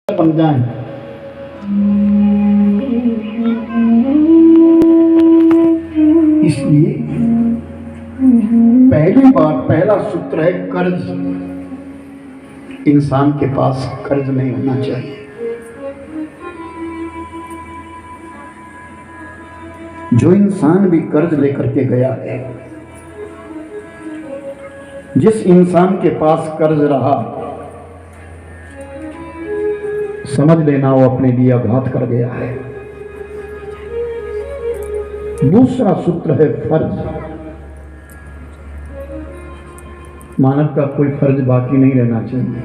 बन जाएं। इसलिए पहला सूत्र है कर्ज। इंसान के पास कर्ज नहीं होना चाहिए। जो इंसान भी कर्ज लेकर के गया है, जिस इंसान के पास कर्ज रहा, समझ लेना वो अपने लिए आघात कर गया है। दूसरा सूत्र है फर्ज। मानव का कोई फर्ज बाकी नहीं रहना चाहिए,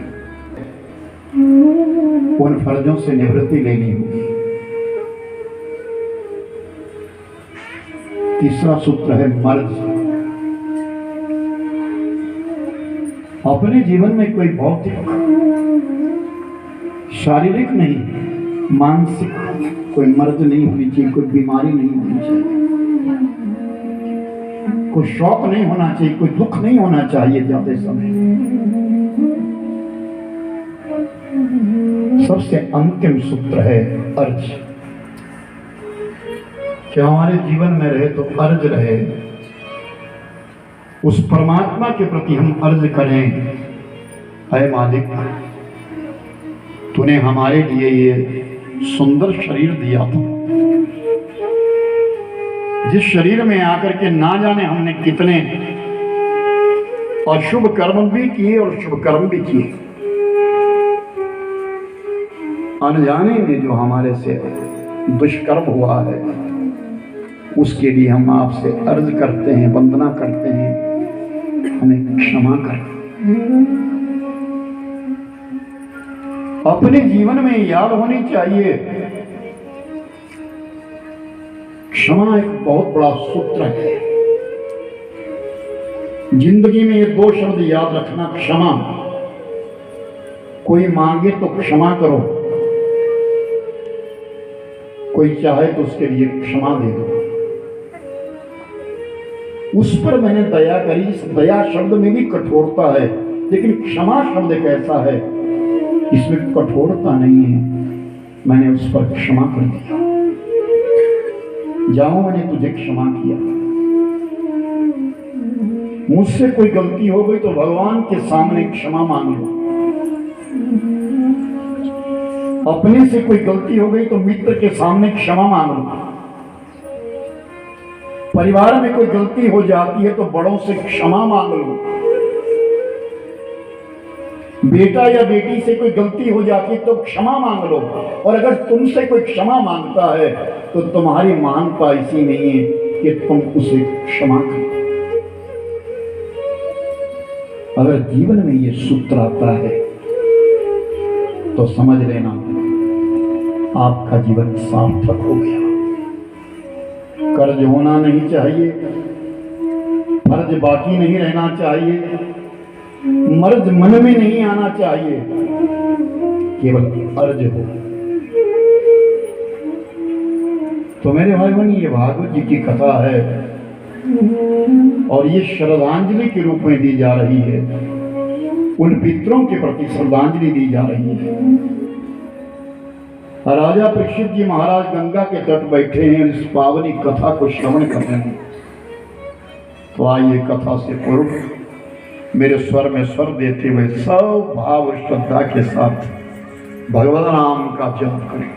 उन फर्जों से निवृत्ति लेनी होगी। तीसरा सूत्र है मर्ज। अपने जीवन में कोई भौतिक, शारीरिक नहीं, मानसिक कोई मर्ज नहीं होनी चाहिए, कोई बीमारी नहीं होनी चाहिए, कोई शौक नहीं होना चाहिए, कोई दुख नहीं होना चाहिए जाते समय। सबसे अंतिम सूत्र है अर्ज। क्या हमारे जीवन में रहे तो अर्ज रहे, उस परमात्मा के प्रति हम अर्ज करें, है मालिक तूने हमारे लिए ये सुंदर शरीर दिया था, जिस शरीर में आकर के ना जाने हमने कितने अशुभ कर्म भी किए और शुभ कर्म भी किए। अनजाने में जो हमारे से दुष्कर्म हुआ है, उसके लिए हम आपसे अर्ज करते हैं, वंदना करते हैं, हमें क्षमा कर। अपने जीवन में याद होनी चाहिए, क्षमा एक बहुत बड़ा सूत्र है। जिंदगी में ये दो शब्द याद रखना, क्षमा। कोई मांगे तो क्षमा करो, कोई चाहे तो उसके लिए क्षमा दे दो। उस पर मैंने दया करी। इस दया शब्द में भी कठोरता है, लेकिन क्षमा शब्द एक ऐसा है, इसमें कठोरता नहीं है। मैंने उस पर क्षमा कर दिया। जाओ, मैंने तुझे क्षमा किया। मुझसे कोई गलती हो गई तो भगवान के सामने क्षमा मांग लो। अपने से कोई गलती हो गई तो मित्र के सामने क्षमा मांग लो। परिवार में कोई गलती हो जाती है तो बड़ों से क्षमा मांग लो। बेटा या बेटी से कोई गलती हो जाती है तो क्षमा मांग लो। और अगर तुमसे कोई क्षमा मांगता है तो तुम्हारी मानता ऐसी नहीं है कि तुम उसे क्षमा करो। अगर जीवन में ये सूत्र आता है तो समझ लेना आपका जीवन सार्थक हो गया। कर्ज होना नहीं चाहिए, फर्ज बाकी नहीं रहना चाहिए, मर्ज मन में नहीं आना चाहिए, केवल अर्ज हो। तो मेरे भाई बहन, ये भागवत जी की कथा है और ये श्रद्धांजलि के रूप में दी जा रही है। उन पितरों के प्रति श्रद्धांजलि दी जा रही है। राजा परीक्षित जी महाराज गंगा के तट बैठे हैं, इस पावनी कथा को श्रवण कर रहे हैं। तो आइए कथा से पूर्व मेरे स्वर में स्वर देते हुए सब भाव और श्रद्धा के साथ भगवत नाम का जप करें।